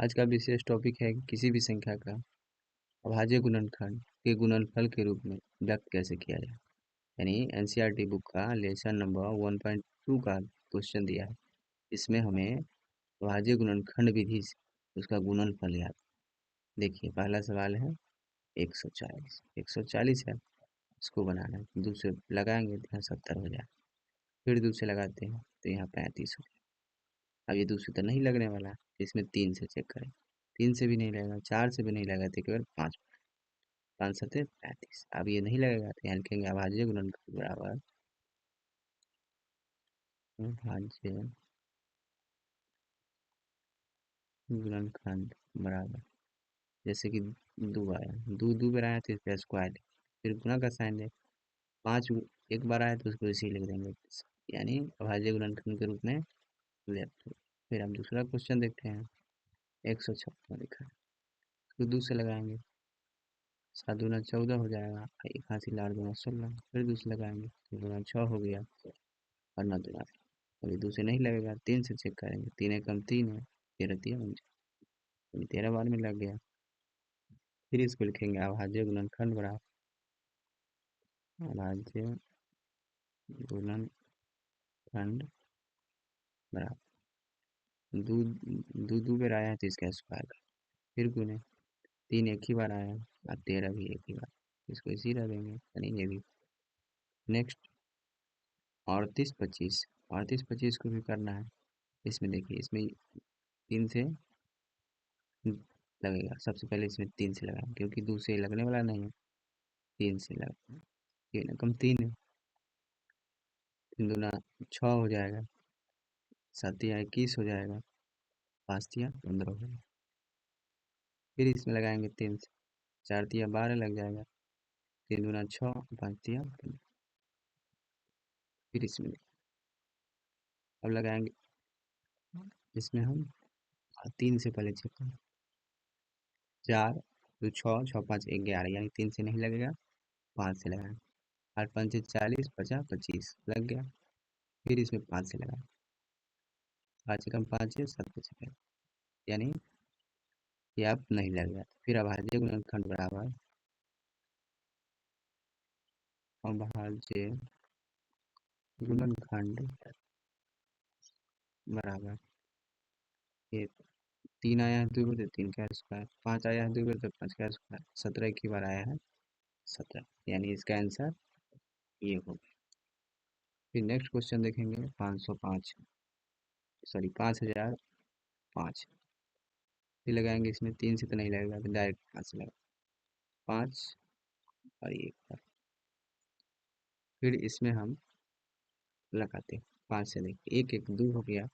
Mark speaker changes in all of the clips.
Speaker 1: आज का विशेष टॉपिक है किसी भी संख्या का अभाज्य गुणनखंड के गुणनफल के रूप में व्यक्त कैसे किया जाए। यानी एनसीईआरटी बुक का लेसन नंबर 1.2 का क्वेश्चन दिया है। इसमें हमें अभाज्य गुणनखंड विधि से उसका गुणनफल याद। देखिए पहला सवाल है 140 140 है, इसको बनाना है। दूसरे लगाएंगे तो यहाँ 70 हो जाए, फिर दूसरे लगाते हैं तो यहाँ 35 हो। अब ये दूसरे तो नहीं लगने वाला, इसमें 3 से चेक करें, 3 से भी नहीं लगेगा, 4 से भी नहीं लगा तो केवल 5, 5 सत्ते 35। अब ये नहीं लगेगा तो यहाँ लिखेंगे अभाज्य गुणनखंड बराबर अभाज्य गुणनखंड बराबर, जैसे कि 2 आया, 2 2 बार आया तो इसका स्क्वायर, फिर गुना का साइन दे, 5 एक बार आया तो उसको इसी लिख देंगे, यानी अभाज्य गुणनखंड के रूप में लेफ्ट। फिर हम दूसरा क्वेश्चन देखते हैं। 156 लिखा है, इसको 2 से लगाएंगे, 7 दूना 14 हो जाएगा, एक हाथ से 8 दूना 16, फिर दूसरे लगाएंगे तो दूना 6 हो गया और 9 दूना, अभी दूसरे नहीं लगेगा, 3 से चेक करेंगे, 3 एकम 3 है, 13 तिया 49, 13 बार में लग गया। फिर इसको लिखेंगे अभाज्य गुणनखंड बराबर अभाज्य गुणनखंड बराबर दो, दो दो बार आया है तो इसका स्क्वायर कर, फिर गुने, 3 एक ही बार आया और 13 भी एक ही बार, इसको इसी रह देंगे, यानी ये भी। नेक्स्ट 38 25, 38 25 को भी करना है। इसमें देखिए, इसमें 3 से लगेगा, सबसे पहले इसमें 3 से लगाएं क्योंकि दूसरे लगने वाला नहीं है, 3 से लगा, 3 कम 3 है, 3 दूना 6 हो जाएगा, 7 या 21 हो जाएगा, 5 तिया 15 हो जाएगा, फिर इसमें लगाएंगे 3 से, 4 तिया 12 लग जाएगा, 3 दूना 6, 5 तिया 15, फिर इसमें अब लगाएंगे, इसमें हम 3 से पहले चेक करें, 4 तो 6, 6 5 11, यानी 3 से नहीं लगेगा, 5 से लगाएं, 8 5 40, 50 25 लग गया, फिर इसमें 5 से लगाएं, 5 एकम 5 है, 7 5 है, यानी ये अब नहीं लगेगा। फिर अभाज्य गुणनखंड बराबर अभाज्य गुणनखंड बराबर, ये 3 आया है 2 बार तो 3 का स्क्वायर, 5 आया है 2 बार तो 5 का स्क्वायर, 17 एक ही बार आया है 17, यानी इसका आंसर ये होगा। फिर नेक्स्ट क्वेश्चन देखेंगे 505, सॉरी 5005, फिर लगाएंगे, इसमें 3 से तो नहीं लगेगा तो डायरेक्ट 5 से लगा, 5 और 1 पर, फिर इसमें हम लगाते हैं 5 से, देखिए 1 1 2 हो गया,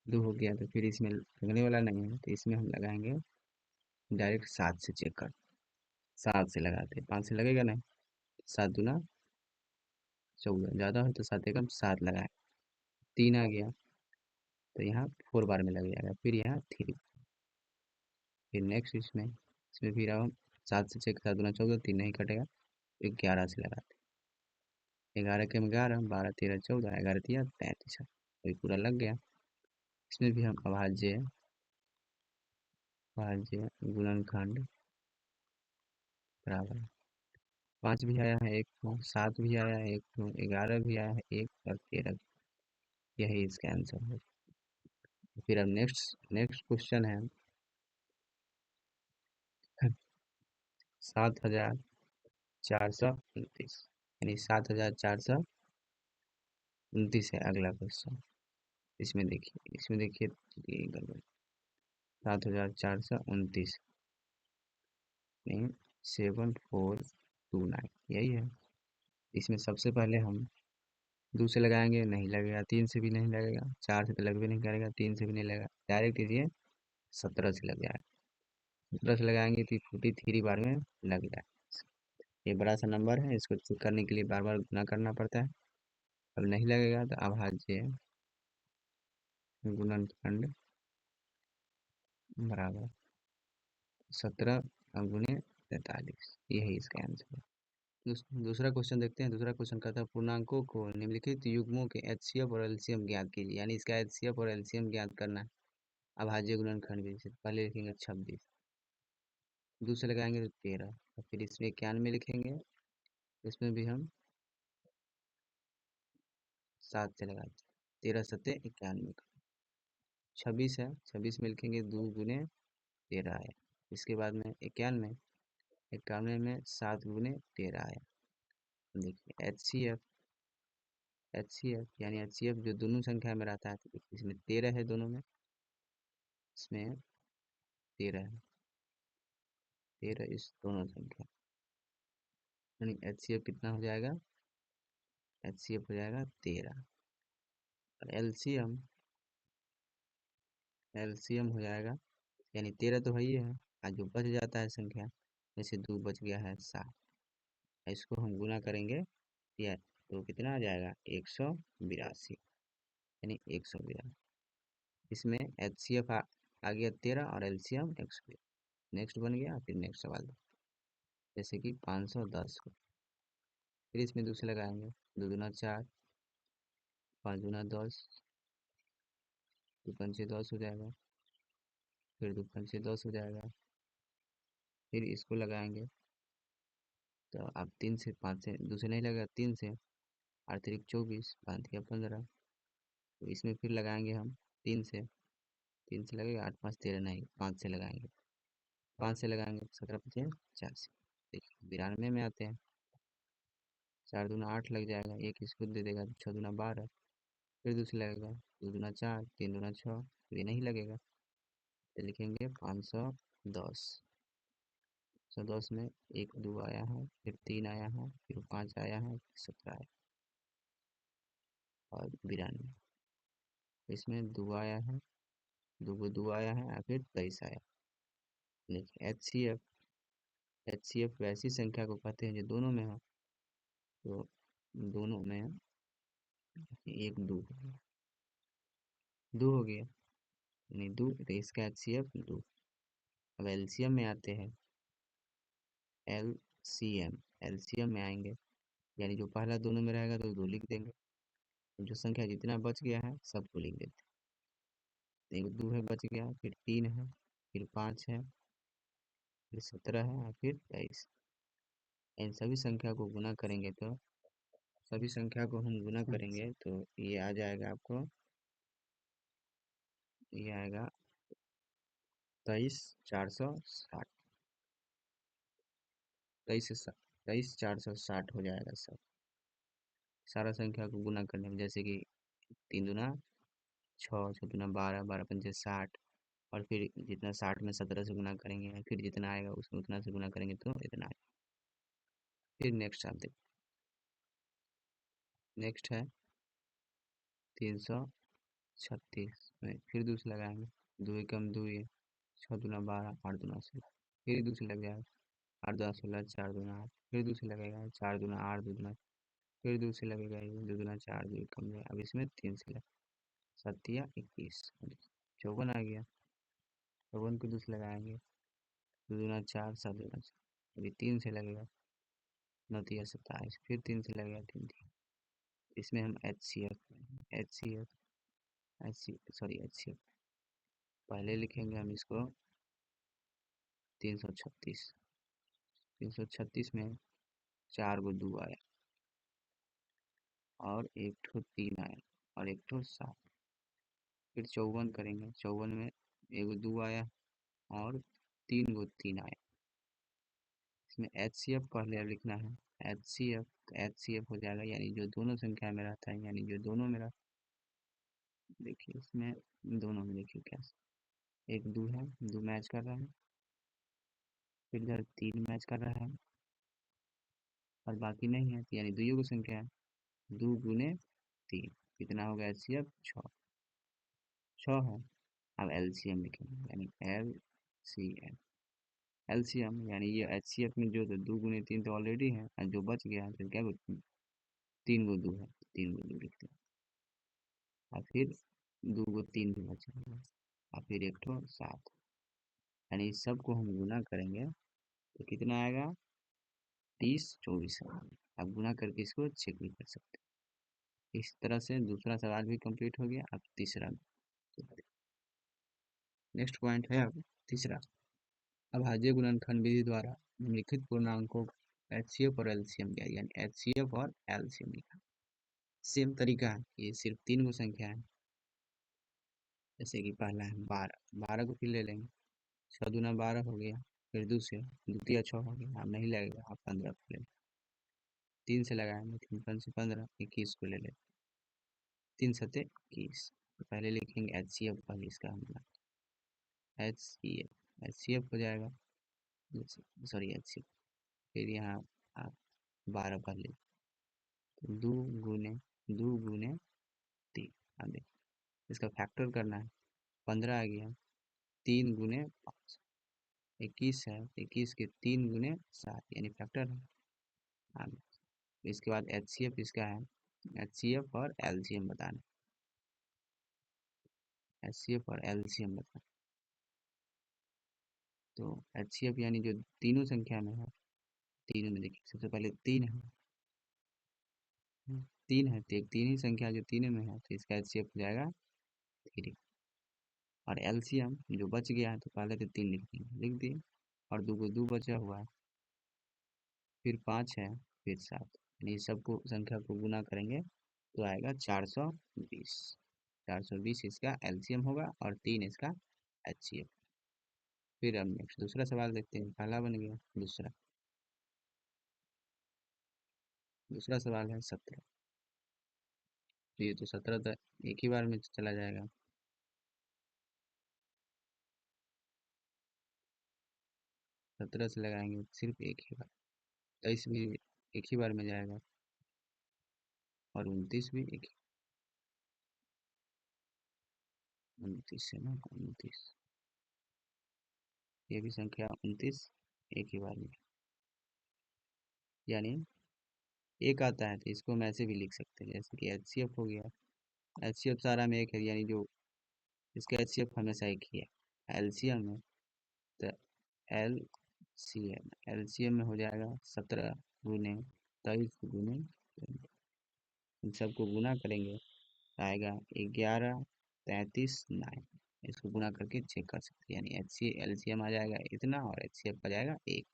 Speaker 1: 2 हो गया तो फिर इसमें लगने वाला नहीं है तो इसमें हम लगाएंगे डायरेक्ट 7 से चेक कर, 7 से लगाते हैं, 5 से लगेगा नहीं, 7 दूना 14, ज़्यादा हो तो 7 एकम 7 लगाए, 3 आ गया तो यहाँ 4 बार में लग जाएगा, फिर यहाँ 3, फिर नेक्स्ट इसमें फिर अब हम 7 से चेक, 7 दूना 14, 3 नहीं कटेगा, 11 से लगाते, 11 के में 11, 12 13 14, 11 तिया 35, अभी पूरा लग गया। इसमें भी हम अभाज्य अभाज्य गुणनखंड बराबर 5 भी आया है 1 को, 7 भी आया है 1 को, 11 भी आया है 1 और 13, यही इसका आंसर है। फिर अब नेक्स्ट नेक्स्ट क्वेश्चन है 7429, यानी 7429 है अगला क्वेश्चन। इसमें देखिए ये गड़बड़, 7429 नहीं 7429, यही है। इसमें सबसे पहले हम 2 से लगाएंगे, नहीं लगेगा, 3 से भी नहीं लगेगा, 4 से तो लगभग नहीं करेगा, 3 से भी नहीं लगेगा, डायरेक्ट ये 17 से लग जाएगा, 17 से लगाएंगे तो 43 बार में लग जाए। ये बड़ा सा नंबर है, इसको चेक करने के लिए बार बार गुना करना पड़ता है, अब नहीं लगेगा तो अभाज्य गुणनखंड बराबर 17 गुने 43, यही इसका आंसर है। दूसरा क्वेश्चन देखते हैं। दूसरा क्वेश्चन कहता है पूर्णांकों को निम्नलिखित युग्मों के एचसीएफ और एलसीएम ज्ञात कीजिए, यानी इसका एचसीएफ और एलसीएम ज्ञात करना है। अभाज्य गुणनखंड भी, जैसे पहले लिखेंगे 26, दूसरे लगाएंगे तो 13, और फिर इसमें 91 लिखेंगे, इसमें भी हम 7 से लगाते हैं, 13 सत्ते 91, 26 है, 26 में लिखेंगे 2 गुने 13 आया, इसके बाद में 91, 91 में 7 गुने 13 आया। देखिए एच सी एफ यानी एच सी एफ जो दोनों संख्या में रहता है, तो इसमें 13 है दोनों में, इसमें 13 है, 13 इस दोनों संख्या, यानी एच सी एफ कितना हो जाएगा, एच सी एफ हो जाएगा 13, और एलसीएम हो जाएगा, यानी 13 तो है ही है, और जो बच जाता है संख्या, जैसे 2 बच गया है 7, इसको हम गुना करेंगे, या तो कितना आ जाएगा 182, यानी 182, इसमें एच सी एफ आ गया 13 और एलसीएम 182। नेक्स्ट बन गया, फिर नेक्स्ट सवाल जैसे कि 510 को, फिर इसमें दूसरे लगाएंगे, 2 दूना 4, 5 दूना 10, 2 पंचे 10 हो जाएगा, फिर 2 पंचे 10 हो जाएगा, फिर इसको लगाएंगे, तो अब 3 से 5 से दूसरे नहीं लगा, 3 से 8 तिरिक 24, 5 दिया 15, तो इसमें फिर लगाएंगे हम 3 से लगेगा, 8 5 13 नहीं, 5 से लगाएंगे, 5 से लगाएंगे 17 पचे 85, देखिए 92 में आते हैं, 4 दूना 8 लग जाएगा, एक इसको दे देगा, 6 दूना 12, फिर दूसरे लगेगा, 2 दूना 4, 3 दूना 6, ये नहीं लगेगा, तो लिखेंगे 510, 510 में 1 2 आया है, फिर 3 आया है, फिर 5 आया है, 17 आया, और 92, इसमें 2 आया है, 2 आया है, और फिर 23 आया। देखिए एच सी एफ वैसी संख्या को कहते हैं जो दोनों में हो, तो दोनों में एक 2 हो गया, यानी 2, तो इसका एच सी एफ 2। अब एलसीएम में आते हैं, एलसीएम में आएंगे, यानी जो पहला दोनों में रहेगा तो 2 लिख देंगे, जो संख्या जितना बच गया है सबको लिख देते हैं, एक 2 है बच गया, फिर 3 है, फिर 5 है, फिर 17 है, और फिर 23, इन सभी संख्या को गुना करेंगे, तो सभी संख्या को हम गुना करेंगे तो ये आ जाएगा आपको, ये आएगा 23,460, 23,460 हो जाएगा सब, सारा संख्या को गुना करने में, जैसे कि 3 दूना 6, 6 दूना 12, 12 पंचे 60, और फिर जितना 60 में 17 से गुना करेंगे, फिर जितना आएगा उसमें उतना से गुना करेंगे तो इतना आएगा। फिर नेक्स्ट आप देखो, नेक्स्ट है 336 में, फिर दूसरे लगाएंगे, 2 एकम 2, 6 दूना 12, 8 दूना 16, फिर दूसरे लग जाएगा, 8 दूना 16, 4 दूना 8, फिर दूसरे लगेगा 4 दूना 8, 2 दूना, फिर दूसरे लगेगा ये 2 दूना 4, 2 एकम 2, अब इसमें 3 से लगा, 7 या 21, 54 आ गया, 54 को दूसरे लगाएंगे, 2 दूना 4, 7 दूना 4, अभी 3 से लगेगा, 9 तिया 27, फिर 3 से लगेगा, 3 इसमें हम H C F H C F पहले लिखेंगे हम इसको 336, 336 में 4 गो 2 आया, और एक ठो 3 आया, और एक ठो 7, फिर 54 करेंगे, 54 में एगो 2 आया, और 3 गो 3 आया, इसमें एच सी एफ पहले अब लिखना है, एच सी एफ हो जाएगा, यानी जो दोनों संख्या में रहता है, यानी जो दोनों में रहता है, देखिए इसमें दोनों में देखिए क्या, एक 2 है, 2 मैच कर रहा है, फिर इधर 3 मैच कर रहा है, और बाकी नहीं है, तो यानी दुइयों की संख्या है, 2 गुने 3 कितना होगा, एच सी एफ 6, 6 है। अब एलसीएम लिखेंगे, यानी एलसीएम यानी ये एच सी एफ में जो 2 गुने 3 तो ऑलरेडी है, और जो बच गया है तो क्या 3 गो 2 है, 3 गो 2 लिखते हैं, और फिर 2 गो 3 भी बचा है, और फिर एक ठो 7, यानी इस सब को हम गुना करेंगे तो कितना आएगा, 30 24 आप गुना करके इसको चेक भी कर सकते हैं। इस तरह से दूसरा सवाल भी कंप्लीट हो गया, अब तीसरा नेक्स्ट पॉइंट है अब तीसरा, अभाज्य गुणनखंड विधि द्वारा निम्नलिखित पूर्णांकों एचसीएफ और एलसीएम किया, यानी एचसीएफ और एलसीएम लिखा। सेम तरीका है, ये सिर्फ 3 गो संख्या है। जैसे कि पहला है 12, 12 को फिर ले लेंगे, 6 दूना 12 हो गया, फिर दूसरे द्वितीय 6 हो गया, अब नहीं लगेगा, आप 15 को ले, 3 से लगाएंगे, 3 5 से 15, 21 को ले लेते, 3 सत्ते 21। तो पहले लिखेंगे एच सी एफ, पहले इसका हम एच सी एफ हो जाएगा, सॉरी एच सी एफ। फिर यहाँ आप 12 पहले, तो 2 गुने 3, अब देखिए इसका फैक्टर करना है, 15 आ गया, 3 गुने 5, 21 है, 21 के 3 गुने 7, यानी फैक्टर है। अब इसके बाद एच सी एफ इसका है, एच सी एफ और एल सी एम बताना, एच सी एफ और एल सी एम बताना। तो एच सी एफ यानी जो तीनों संख्या में है, तीनों में देखिए सबसे पहले 3 है, 3 है, तो एक तीन ही संख्या जो तीनों में है, तो इसका एच सी एफ हो जाएगा 3। और एल सी एम जो बच गया है, तो पहले तो 3 लिख दिए, और 2 को 2 बचा हुआ है, फिर 5 है, फिर 7, यानी सबको संख्या को गुना करेंगे तो आएगा 420। 420 इसका एलसीएम होगा और 3 इसका एचसीएफ। फिर अब नेक्स्ट दूसरा सवाल देखते हैं, पहला बन गया, दूसरा दूसरा सवाल है 17। तो ये तो 17 तो एक ही बार में चला जाएगा, 17 से लगाएंगे सिर्फ एक ही बार, 23 भी एक ही बार में जाएगा, और 29 भी एक, 29 है ना, 29, ये भी संख्या 29 एक ही बार में, यानी एक आता है, तो इसको हम ऐसे भी लिख सकते हैं, जैसे कि एच सी एफ हो गया, एच सी एफ सारा में एक है, यानी जो इसका एच सी एफ हमेशा एक ही है। एलसीएम है, तो L C M, L C M में हो जाएगा 17 गुने 23 गुने 20। इन सबको गुना करेंगे, आएगा 11 33 9, इसको गुना करके चेक कर सकते हैं, यानी H C L C M आ जाएगा इतना, और एच सी एफ आ जाएगा 1।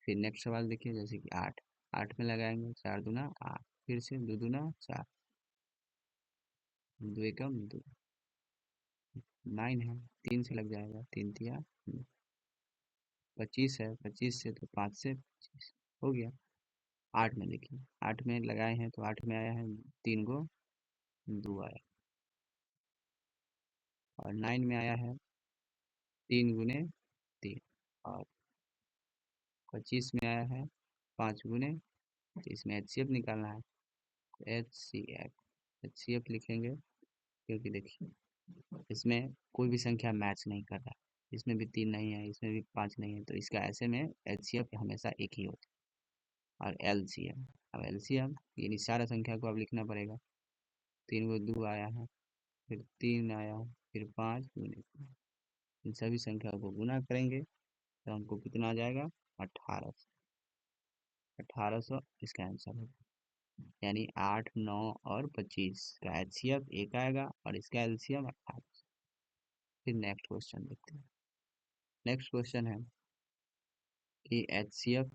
Speaker 1: फिर नेक्स्ट सवाल देखिए, जैसे कि 8, 8 में लगाएंगे, 4 दूना 8, फिर से 2 दूना 4, 2 एकम 2, 9 है, 3 से लग जाएगा, 3 तिया 25 है, 25 से तो 5 से 25 हो गया। 8 में देखिए, 8 में लगाए हैं, तो 8 में आया है 3 को 2 आया, और 9 में आया है 3 गुने 3, और 25 में आया है 5 गुने, तो इसमें एच सी एफ निकालना है, H C F, H C F लिखेंगे, क्योंकि देखिए इसमें कोई भी संख्या मैच नहीं कर रहा है, इसमें भी 3 नहीं है, इसमें भी 5 नहीं है, तो इसका ऐसे में एच सी एफ हमेशा एक ही होता है। और एल सी एम, अब एल सी एम यानी सारा संख्या को अब लिखना पड़ेगा, 3 को 2 आया है, फिर 3 आया, फिर 5 गुने 3, इन सभी संख्या को गुना करेंगे तो हमको कितना आ जाएगा, 1800। 1800 इसका आंसर है, यानी 8 9 और 25 का एच सी एफ एक आएगा, और इसका एलसीएम 1800। फिर नेक्स्ट क्वेश्चन देखते हैं। नेक्स्ट क्वेश्चन है कि एच सी एफ,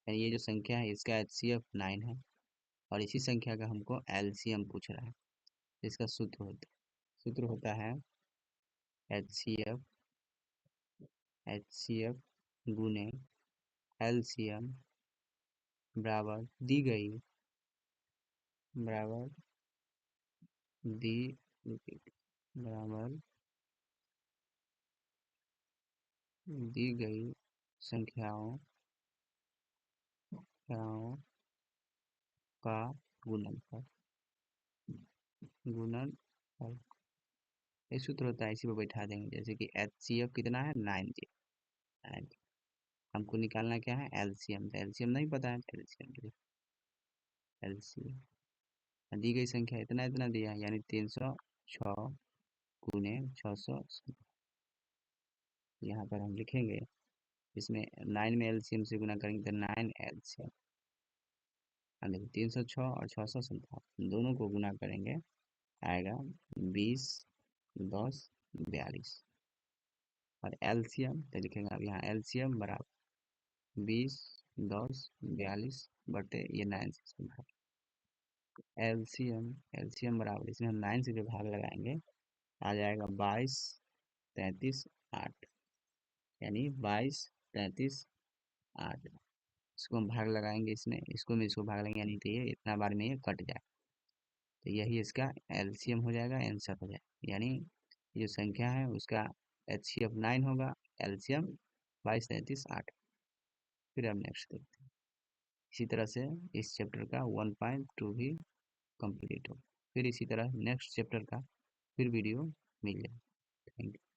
Speaker 1: ये जो संख्या है इसका एच सी एफ 9 है, और इसी संख्या का हमको एलसीएम पूछ रहा है, तो इसका सूत्र होता है एच सी एफ, गुने एलसीएम बराबर बराबर दी बराबर दी गई संख्याओं संख्याओं का गुणनफल, गुणनफल ये सूत्र होता है, इसी पे बैठा देंगे, जैसे कि एच सी एफ कितना है, 9 हमको निकालना क्या है, एलसीएम, तो एलसीएम नहीं पता है, एलसीएम, एलसीएम दी गई संख्या इतना इतना दिया है, यानी 306 गुने 600, यहाँ पर हम लिखेंगे, इसमें 9 में एलसीएम से गुना करेंगे तो 9 एलसीएम, देखिए 306 और 657 दोनों को गुना करेंगे, आएगा 20 10 42। और एलसीएम तो लिखेंगे अब यहाँ एलसीएम बराबर 20, 10, 42 बटे ये 9 से इसमें भाग। एलसीएम बराबर इसमें हम 9 से जो भाग लगाएंगे आ जाएगा 22, 33, 8, यानी 22, 33, 8। इसको हम भाग लगाएंगे, इसको भाग लगाएंगे, यानी तो ये इतना बार में ये कट जाए, तो यही इसका एलसीएम हो जाएगा, आंसर हो जाएगा। यानी जो संख्या है उसका HCF 9 होगा, एलसीएम 22, 33, 8। फिर अब नेक्स्ट देखते हैं। इसी तरह से इस चैप्टर का 1.2 भी कंप्लीट हो। फिर इसी तरह नेक्स्ट चैप्टर का फिर वीडियो मिल जाए। Thank you.